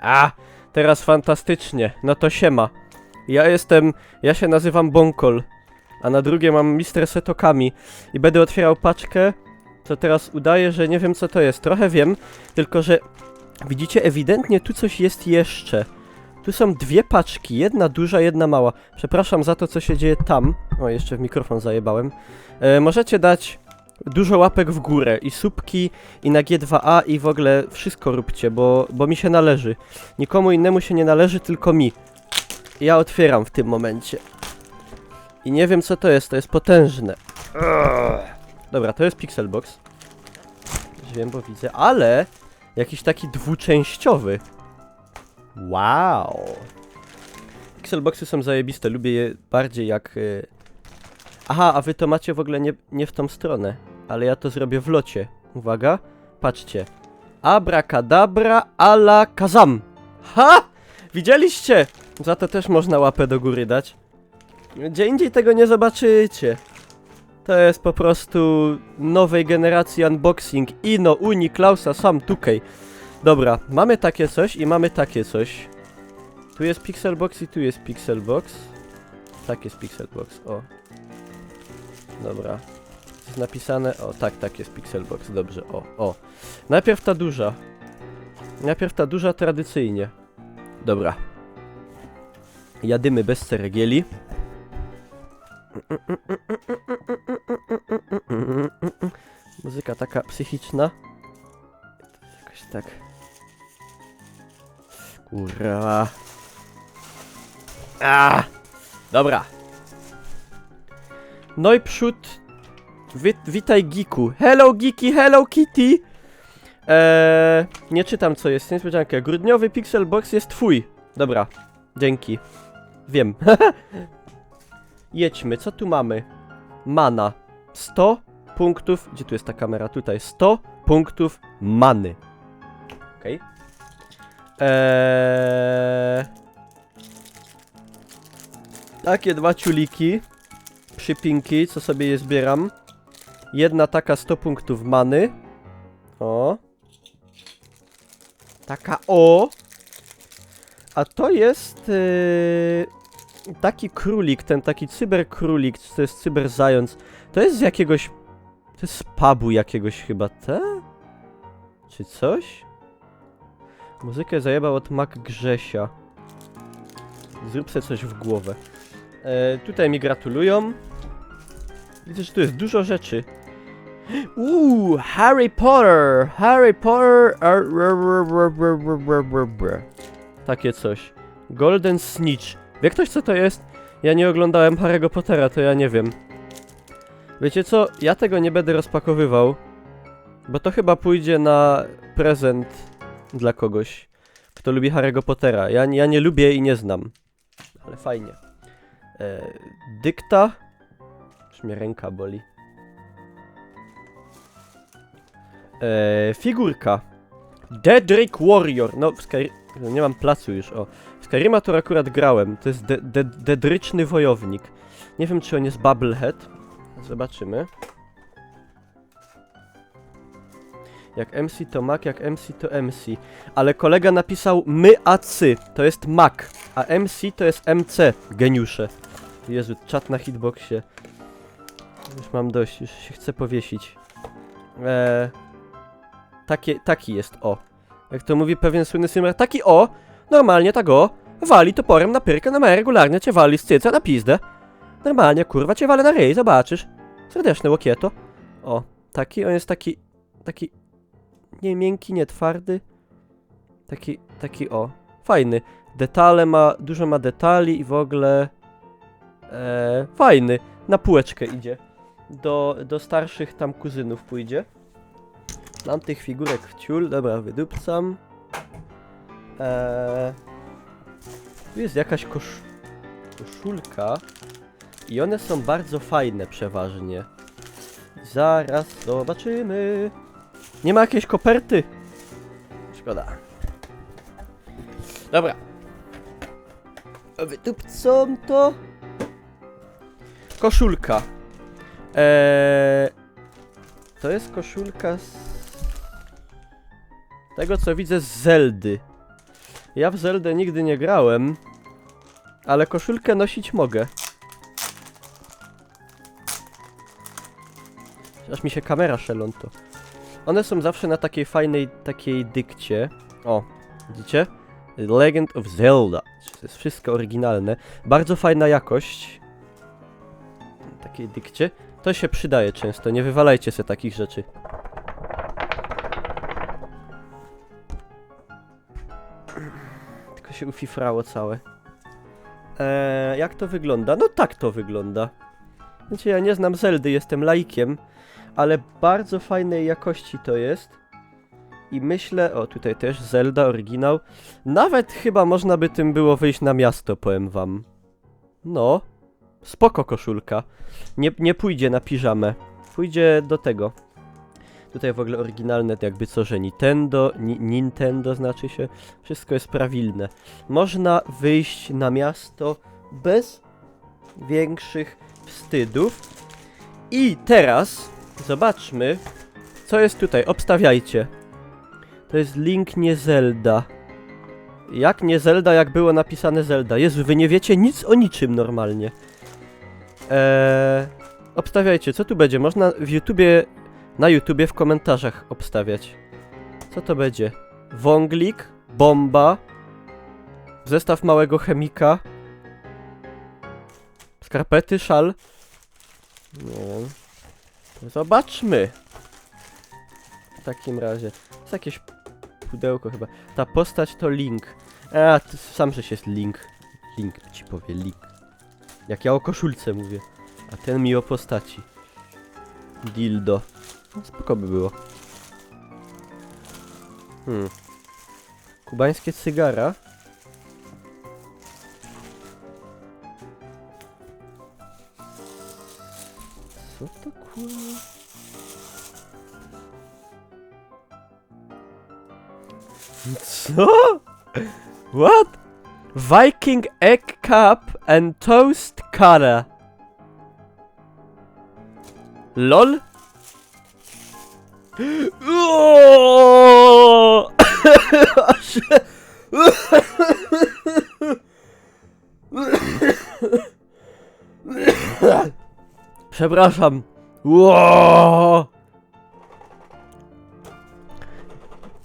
A, teraz fantastycznie. No to siema. Ja się nazywam Bonkol, a na drugie mam Mister Setokami i będę otwierał paczkę, to teraz udaję, że nie wiem co to jest. Trochę wiem, tylko że widzicie, ewidentnie tu coś jest jeszcze. Tu są dwie paczki, jedna duża, jedna mała. Przepraszam za to, co się dzieje tam. O, jeszcze w mikrofon zajebałem. Możecie dać dużo łapek w górę i subki, i na G2A, i w ogóle wszystko róbcie, bo mi się należy. Nikomu innemu się nie należy, tylko mi. Ja otwieram w tym momencie. I nie wiem co to jest potężne. Dobra, to jest Pixelbox. Wiem, bo widzę, ale jakiś taki dwuczęściowy. Wow. Pixelboxy są zajebiste, lubię je bardziej jak... Aha, a wy to macie w ogóle nie w tą stronę, ale ja to zrobię w locie. Uwaga, patrzcie. Abracadabra ala Kazam. Ha! Widzieliście? Za to też można łapę do góry dać. Gdzie indziej tego nie zobaczycie. To jest po prostu nowej generacji unboxing. Ino, Uni, Klausa, Sam, Tukej. Dobra, mamy takie coś i mamy takie coś. Tu jest Pixelbox i tu jest Pixelbox. Tak jest Pixelbox, o. Dobra. Jest napisane, o tak jest Pixelbox, dobrze, o. Najpierw ta duża tradycyjnie. Dobra. Jadymy bez ceregieli. Muzyka taka psychiczna. Jakoś tak. Kurwa. Dobra. No i przód. Witaj Geeku. Hello Geeky, hello Kitty. Nie czytam co jest, niespodziankę. Grudniowy Pixelbox jest twój. Dobra, dzięki. Wiem. Jedźmy, co tu mamy? Mana. 100 punktów. Gdzie tu jest ta kamera? Tutaj. 100 punktów many. Okej. Takie dwa ciuliki. Przypinki, co sobie je zbieram. Jedna taka 100 punktów many. O. Taka o. A to jest taki królik, ten taki cyberkrólik, to jest cyberzając. To jest z jakiegoś... To jest z pubu jakiegoś chyba, te? Czy coś? Muzykę zajebał od Mac Grzesia. Zrób sobie coś w głowę. Tutaj mi gratulują. Widzę, że tu jest dużo rzeczy. Harry Potter! Harry Potter! Takie coś. Golden Snitch. Wie ktoś co to jest? Ja nie oglądałem Harry'ego Pottera, to ja nie wiem. Wiecie co? Ja tego nie będę rozpakowywał. Bo to chyba pójdzie na prezent dla kogoś, kto lubi Harry'ego Pottera. Ja nie lubię i nie znam. Ale fajnie. Dykta. Już mnie ręka boli. Figurka. Dedrick Warrior. No, nie mam placu już, o. W Skyrima to akurat grałem. To jest dedryczny wojownik. Nie wiem, czy on jest Bubblehead. Zobaczymy. Jak MC to Mac, jak MC to MC. Ale kolega napisał my acy. To jest Mac. A MC to jest MC. Geniusze. Jezu, czat na hitboxie. Już mam dość, już się chcę powiesić. Taki jest, o. Jak to mówi pewien słynny streamer, taki o, normalnie tak o, wali toporem na pyrkę, no ma regularnie cię wali z cyca na pizdę. Normalnie, kurwa, cię wali na ryj, zobaczysz. Serdeczne łokieto. O, on jest taki, nie miękki, nie twardy. Taki o, fajny. Detale dużo ma detali i w ogóle, fajny. Na półeczkę idzie. Do starszych tam kuzynów pójdzie. Mam tych figurek w ciul, dobra, wydupcam. Tu jest jakaś koszulka. I one są bardzo fajne przeważnie. Zaraz zobaczymy. Nie ma jakiejś koperty. Szkoda. Dobra. Wydupcam to. Koszulka. To jest koszulka z tego co widzę z Zeldy. Ja w Zeldę nigdy nie grałem, ale koszulkę nosić mogę. Aż mi się kamera szeląto. One są zawsze na takiej fajnej, takiej dykcie. O, widzicie? Legend of Zelda. To jest wszystko oryginalne. Bardzo fajna jakość. Takiej dykcie. To się przydaje często, nie wywalajcie sobie takich rzeczy. Tylko się ufifrało całe. Jak to wygląda? No tak to wygląda. Wiecie, ja nie znam Zeldy, jestem laikiem, ale bardzo fajnej jakości to jest. I myślę, o tutaj też Zelda, oryginał. Nawet chyba można by tym było wyjść na miasto, powiem wam. No, spoko koszulka. Nie pójdzie na piżamę. Pójdzie do tego. Tutaj w ogóle oryginalne jakby co, że Nintendo znaczy się. Wszystko jest prawilne. Można wyjść na miasto bez większych wstydów. I teraz zobaczmy, co jest tutaj. Obstawiajcie. To jest Link, nie Zelda. Jak nie Zelda, jak było napisane Zelda? Jezu, wy nie wiecie nic o niczym normalnie. Obstawiajcie, co tu będzie? Można w YouTubie, na YouTubie w komentarzach obstawiać. Co to będzie? Wąglik, bomba, zestaw małego chemika, skarpety, szal. Nie. Zobaczmy. W takim razie. To jest jakieś pudełko chyba. Ta postać to Link. To sam żeś jest Link. Link ci powie, Link. Jak ja o koszulce mówię. A ten mi o postaci. Dildo. No, spoko by było. Kubańskie cygara. Co to kurwa? Co? What? Viking egg cup and toast cutter. LOL? Przepraszam.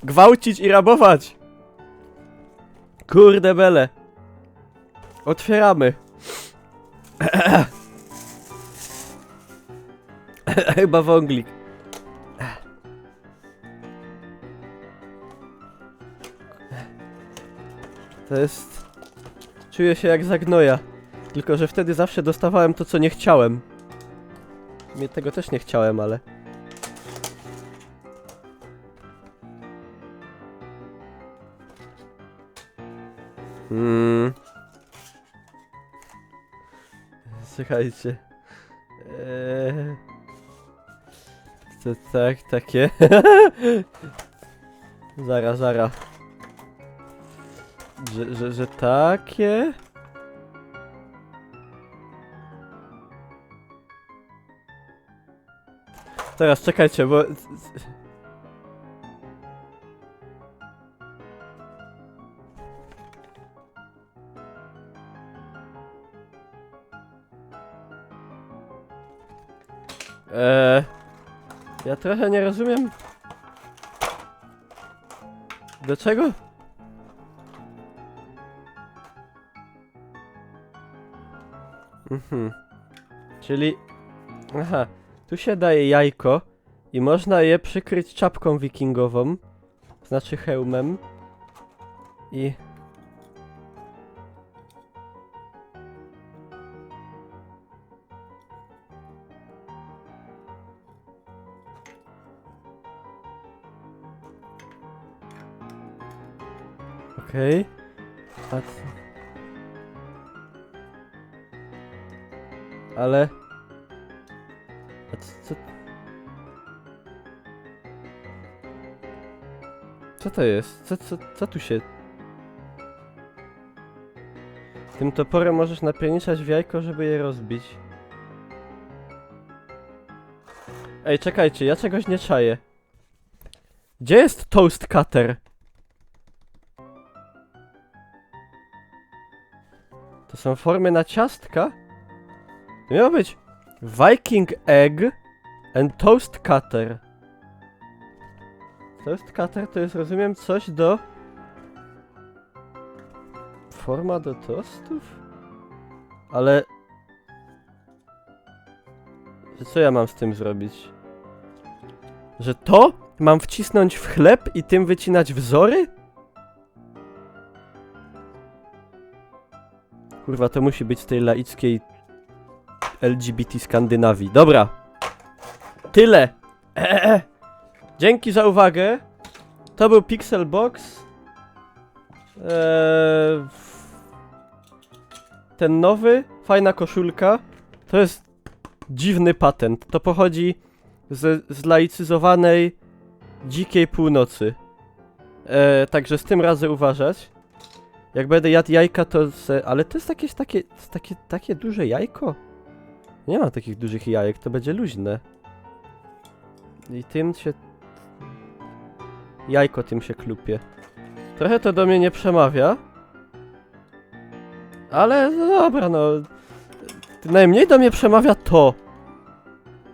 Gwałcić i rabować. Kurde bele. Otwieramy. Chyba wąglik. To jest... Czuję się jak zagnoja. Tylko, że wtedy zawsze dostawałem to, co nie chciałem. Mnie tego też nie chciałem, ale... Słuchajcie. To tak, takie. Zara. Że takie? Teraz czekajcie, bo... Ja trochę nie rozumiem. Dlaczego? Czyli... Aha, tu się daje jajko i można je przykryć czapką wikingową. Znaczy hełmem. I... Okej. Ale... A co... Co to jest? Co tu się... Tym toporem możesz napierniczać w jajko, żeby je rozbić. Ej, czekajcie, ja czegoś nie czaję. Gdzie jest toast cutter? są formy na ciastka? To miało być Viking Egg and Toast Cutter. Toast Cutter to jest, rozumiem, coś do... Forma do tostów? Ale... Co ja mam z tym zrobić? Że to mam wcisnąć w chleb i tym wycinać wzory? Kurwa, to musi być z tej laickiej LGBT Skandynawii. Dobra. Tyle. Dzięki za uwagę. To był Pixelbox. Ten nowy, fajna koszulka. To jest dziwny patent. To pochodzi z zlaicyzowanej dzikiej północy. Także z tym radzę uważać. Jak będę jadł jajka, to ale to jest jakieś takie duże jajko? Nie ma takich dużych jajek, to będzie luźne. I tym się... Jajko tym się klupie. Trochę to do mnie nie przemawia. Ale no dobra, no... Najmniej do mnie przemawia to.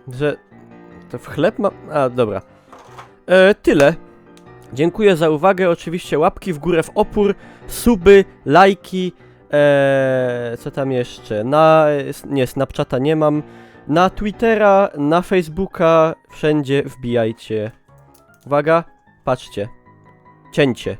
Że... To w chleb ma... A, dobra. Tyle. Dziękuję za uwagę. Oczywiście łapki w górę w opór, suby, lajki. Co tam jeszcze? Nie, Snapchata nie mam. Na Twittera, na Facebooka, wszędzie wbijajcie. Uwaga, patrzcie. Cięcie.